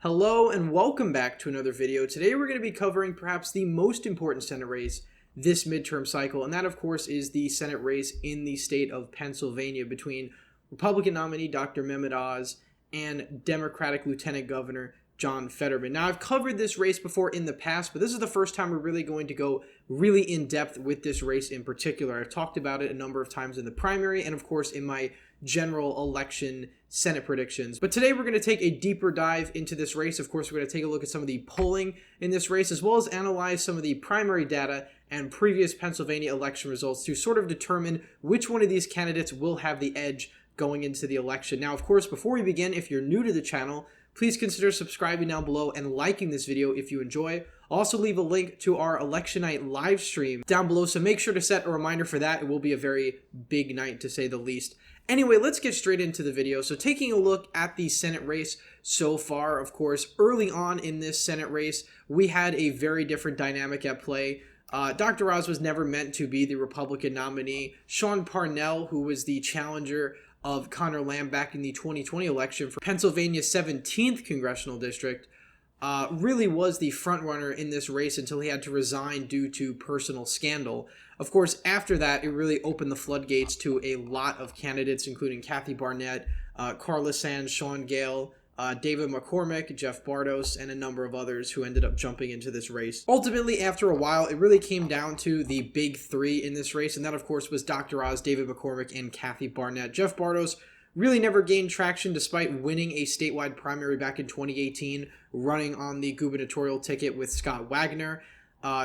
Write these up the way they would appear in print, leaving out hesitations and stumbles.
Hello and welcome back to another video. Today we're going to be covering perhaps the most important Senate race this midterm cycle, and that of course is the Senate race in the state of Pennsylvania between Republican nominee Dr. Mehmet Oz and Democratic Lieutenant Governor John Fetterman. Now, I've covered this race before in the past, but this is the first time we're really going to go really in depth with this race in particular. I've talked about it a number of times in the primary and of course in my general election Senate predictions. But today we're going to take a deeper dive into this race. Of course, we're going to take a look at some of the polling in this race, as well as analyze some of the primary data and previous Pennsylvania election results to sort of determine which one of these candidates will have the edge going into the election. Now, of course, before we begin, if you're new to the channel, please consider subscribing down below and liking this video if you enjoy. I'll also leave a link to our election night live stream down below, so make sure to set a reminder for that. It will be a very big night, to say the least. Anyway, let's get straight into the video. So taking a look at the Senate race so far, of course, early on in this Senate race, we had a very different dynamic at play. Dr. Oz was never meant to be the Republican nominee. Sean Parnell, who was the challenger of Conor Lamb back in the 2020 election for Pennsylvania's 17th congressional district, really was the frontrunner in this race until he had to resign due to personal scandal. Of course, after that, it really opened the floodgates to a lot of candidates, including Kathy Barnett, Carla Sands, Sean Gale, David McCormick, Jeff Bartos, and a number of others who ended up jumping into this race. Ultimately, after a while, it really came down to the big three in this race, and that, of course, was Dr. Oz, David McCormick, and Kathy Barnett. Jeff Bartos really never gained traction despite winning a statewide primary back in 2018, running on the gubernatorial ticket with Scott Wagner.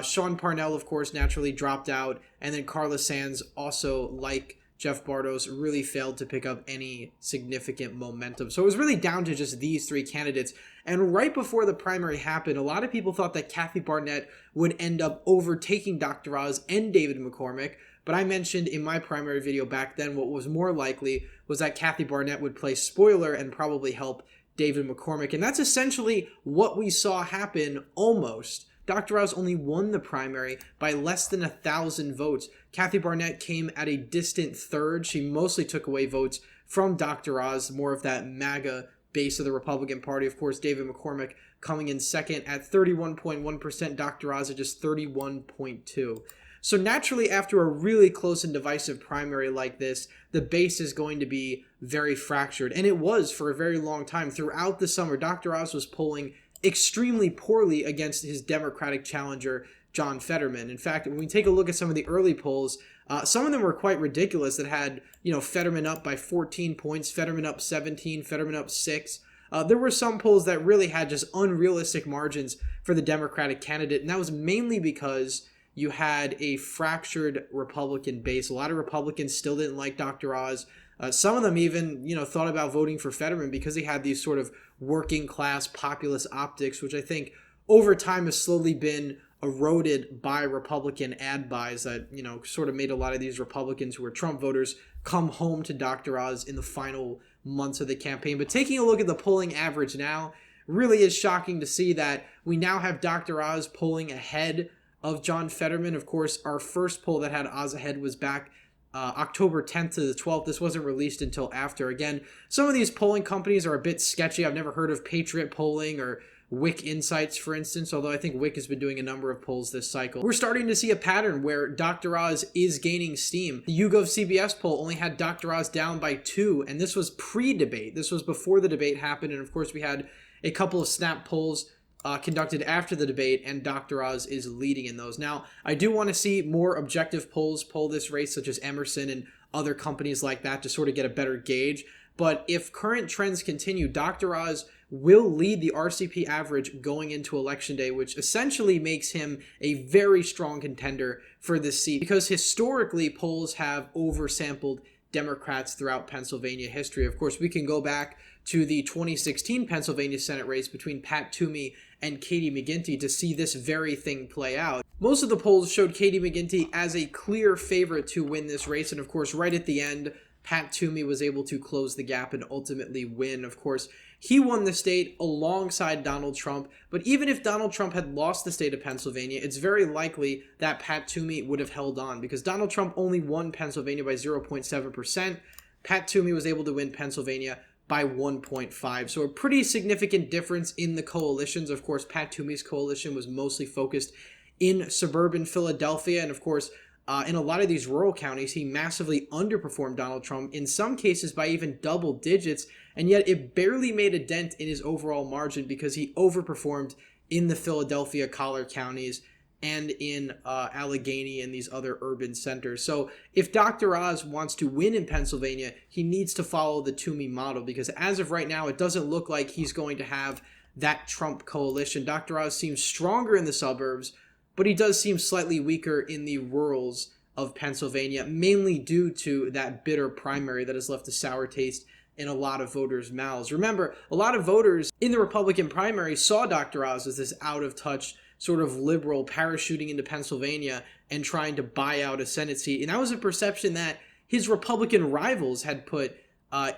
Sean Parnell, of course, naturally dropped out, and then Carla Sands, also like Jeff Bartos, really failed to pick up any significant momentum. So it was really down to just these three candidates. And right before the primary happened, a lot of people thought that Kathy Barnett would end up overtaking Dr. Oz and David McCormick. But I mentioned in my primary video back then what was more likely was that Kathy Barnett would play spoiler and probably help David McCormick. And that's essentially what we saw happen almost. Dr. Oz only won the primary by less than 1,000 votes. Kathy Barnett came at a distant third. She mostly took away votes from Dr. Oz, more of that MAGA base of the Republican Party. Of course, David McCormick coming in second at 31.1%, Dr. Oz at just 31.2%. So naturally, after a really close and divisive primary like this, the base is going to be very fractured. And it was for a very long time. Throughout the summer, Dr. Oz was polling extremely poorly against his Democratic challenger, John Fetterman. In fact, when we take a look at some of the early polls, some of them were quite ridiculous that had, Fetterman up by 14 points, Fetterman up 17, Fetterman up 6. There were some polls that really had just unrealistic margins for the Democratic candidate, and that was mainly because you had a fractured Republican base. A lot of Republicans still didn't like Dr. Oz. Some of them even, thought about voting for Fetterman because he had these sort of working class populist optics, which I think over time has slowly been eroded by Republican ad buys that, sort of made a lot of these Republicans who were Trump voters come home to Dr. Oz in the final months of the campaign. But taking a look at the polling average now, really is shocking to see that we now have Dr. Oz polling ahead of John Fetterman. Of course, our first poll that had Oz ahead was back October 10th to the 12th. This wasn't released until after. Again, some of these polling companies are a bit sketchy. I've never heard of Patriot Polling or Wick Insights, for instance, although I think Wick has been doing a number of polls this cycle. We're starting to see a pattern where Dr. Oz is gaining steam. The YouGov CBS poll only had Dr. Oz down by 2, and this was pre-debate. This was before the debate happened, and of course we had a couple of snap polls conducted after the debate, and Dr. Oz is leading in those. Now, I do want to see more objective polls poll this race, such as Emerson and other companies like that, to sort of get a better gauge. But if current trends continue, Dr. Oz will lead the RCP average going into Election Day, which essentially makes him a very strong contender for this seat, because historically polls have oversampled Democrats throughout Pennsylvania history. Of course, we can go back to the 2016 Pennsylvania Senate race between Pat Toomey and Katie McGinty to see this very thing play out. Most of the polls showed Katie McGinty as a clear favorite to win this race, and of course, right at the end, Pat Toomey was able to close the gap and ultimately win. Of course, he won the state alongside Donald Trump, but even if Donald Trump had lost the state of Pennsylvania, it's very likely that Pat Toomey would have held on, because Donald Trump only won Pennsylvania by 0.7%. Pat Toomey was able to win Pennsylvania by 1.5. So a pretty significant difference in the coalitions. Of course, Pat Toomey's coalition was mostly focused in suburban Philadelphia. And of course, in a lot of these rural counties, he massively underperformed Donald Trump, in some cases by even double digits. And yet it barely made a dent in his overall margin because he overperformed in the Philadelphia collar counties and in Allegheny and these other urban centers. So if Dr. Oz wants to win in Pennsylvania, he needs to follow the Toomey model, because as of right now, it doesn't look like he's going to have that Trump coalition. Dr. Oz seems stronger in the suburbs, but he does seem slightly weaker in the rurals of Pennsylvania, mainly due to that bitter primary that has left a sour taste in a lot of voters' mouths. Remember, a lot of voters in the Republican primary saw Dr. Oz as this out-of-touch sort of liberal parachuting into Pennsylvania and trying to buy out a Senate seat. And that was a perception that his Republican rivals had put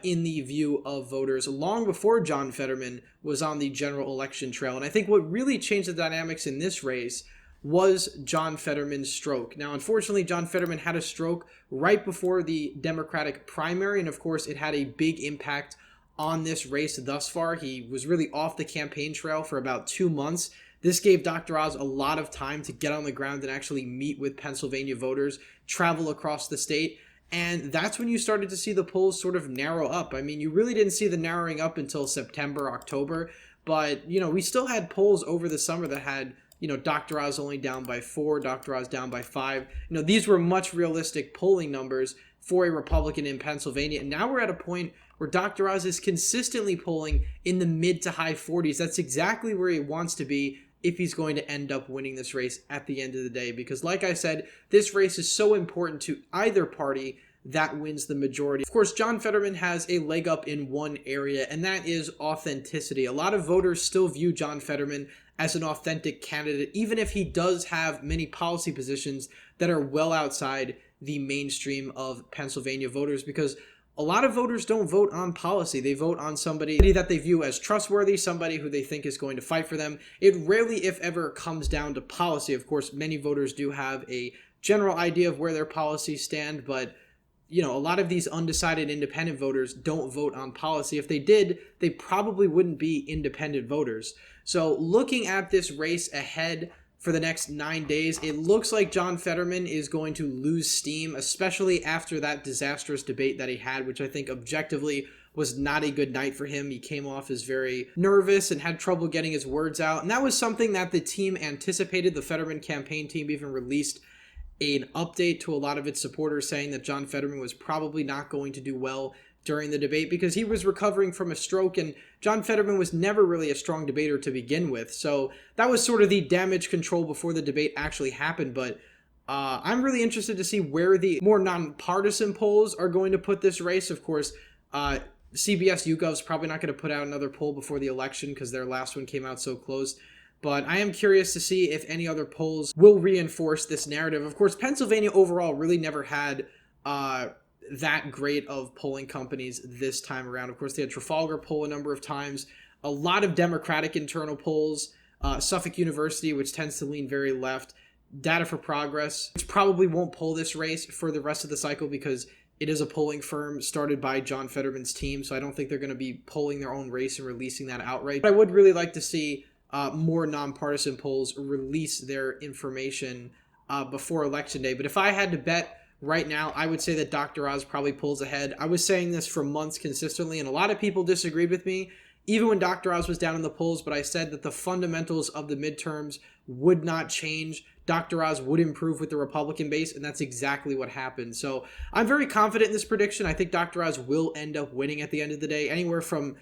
in the view of voters long before John Fetterman was on the general election trail. And I think what really changed the dynamics in this race was John Fetterman's stroke. Now, unfortunately, John Fetterman had a stroke right before the Democratic primary, and of course, it had a big impact on this race thus far. He was really off the campaign trail for about 2 months. This gave Dr. Oz a lot of time to get on the ground and actually meet with Pennsylvania voters, travel across the state, and that's when you started to see the polls sort of narrow up. I mean, you really didn't see the narrowing up until September, October, but, we still had polls over the summer that had Dr. Oz only down by 4, Dr. Oz down by 5. These were much realistic polling numbers for a Republican in Pennsylvania. And now we're at a point where Dr. Oz is consistently polling in the mid to high 40s. That's exactly where he wants to be if he's going to end up winning this race at the end of the day. Because like I said, this race is so important to either party that wins the majority. Of course, John Fetterman has a leg up in one area, and that is authenticity. A lot of voters still view John Fetterman as an authentic candidate, even if he does have many policy positions that are well outside the mainstream of Pennsylvania voters, because a lot of voters don't vote on policy. They vote on somebody that they view as trustworthy, somebody who they think is going to fight for them. It rarely, if ever, comes down to policy. Of course, many voters do have a general idea of where their policies stand, but a lot of these undecided independent voters don't vote on policy. If they did, they probably wouldn't be independent voters. So looking at this race ahead for the next 9 days, it looks like John Fetterman is going to lose steam, especially after that disastrous debate that he had, which I think objectively was not a good night for him. He came off as very nervous and had trouble getting his words out. And that was something that the team anticipated. The Fetterman campaign team even released an update to a lot of its supporters saying that John Fetterman was probably not going to do well during the debate because he was recovering from a stroke, and John Fetterman was never really a strong debater to begin with. So that was sort of the damage control before the debate actually happened. But I'm really interested to see where the more nonpartisan polls are going to put this race. Of course, CBS YouGov's probably not going to put out another poll before the election because their last one came out so close. But I am curious to see if any other polls will reinforce this narrative. Of course, Pennsylvania overall really never had that great of polling companies this time around. Of course, they had Trafalgar poll a number of times, a lot of Democratic internal polls, Suffolk University, which tends to lean very left, Data for Progress, which probably won't poll this race for the rest of the cycle because it is a polling firm started by John Fetterman's team, so I don't think they're going to be polling their own race and releasing that outright. But I would really like to see more nonpartisan polls release their information before Election Day. But if I had to bet right now, I would say that Dr. Oz probably pulls ahead. I was saying this for months consistently, and a lot of people disagreed with me, even when Dr. Oz was down in the polls, but I said that the fundamentals of the midterms would not change. Dr. Oz would improve with the Republican base, and that's exactly what happened. So I'm very confident in this prediction. I think Dr. Oz will end up winning at the end of the day, anywhere from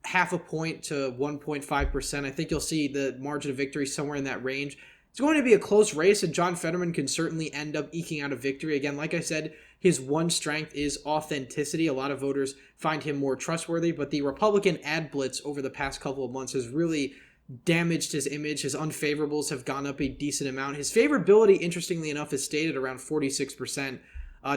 0.5 point to 1.5%. I think you'll see the margin of victory somewhere in that range. It's going to be a close race, and John Fetterman can certainly end up eking out a victory. Again, like I said, his one strength is authenticity. A lot of voters find him more trustworthy, but the Republican ad blitz over the past couple of months has really damaged his image. His unfavorables have gone up a decent amount. His favorability, interestingly enough, is stayed at around 46%.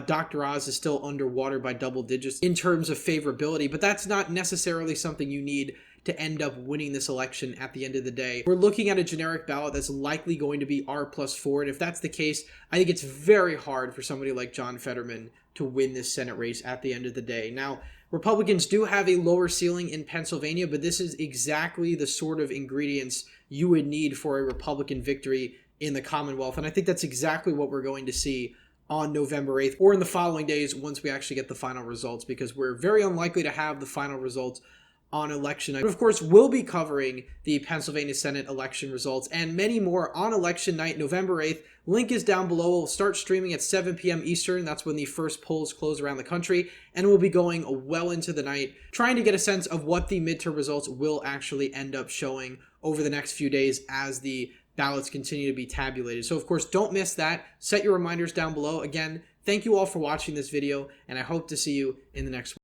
Dr. Oz is still underwater by double digits in terms of favorability, but that's not necessarily something you need to end up winning this election at the end of the day. We're looking at a generic ballot that's likely going to be R+4, and if that's the case, I think it's very hard for somebody like John Fetterman to win this Senate race at the end of the day. Now, Republicans do have a lower ceiling in Pennsylvania, but this is exactly the sort of ingredients you would need for a Republican victory in the Commonwealth. And I think that's exactly what we're going to see on November 8th or in the following days once we actually get the final results, because we're very unlikely to have the final results on election night. But of course, we'll be covering the Pennsylvania Senate election results and many more on election night, November 8th. Link is down below. We'll start streaming at 7 p.m. Eastern. That's when the first polls close around the country. And we'll be going well into the night, trying to get a sense of what the midterm results will actually end up showing over the next few days as the ballots continue to be tabulated. So of course, don't miss that. Set your reminders down below. Again, thank you all for watching this video, and I hope to see you in the next one.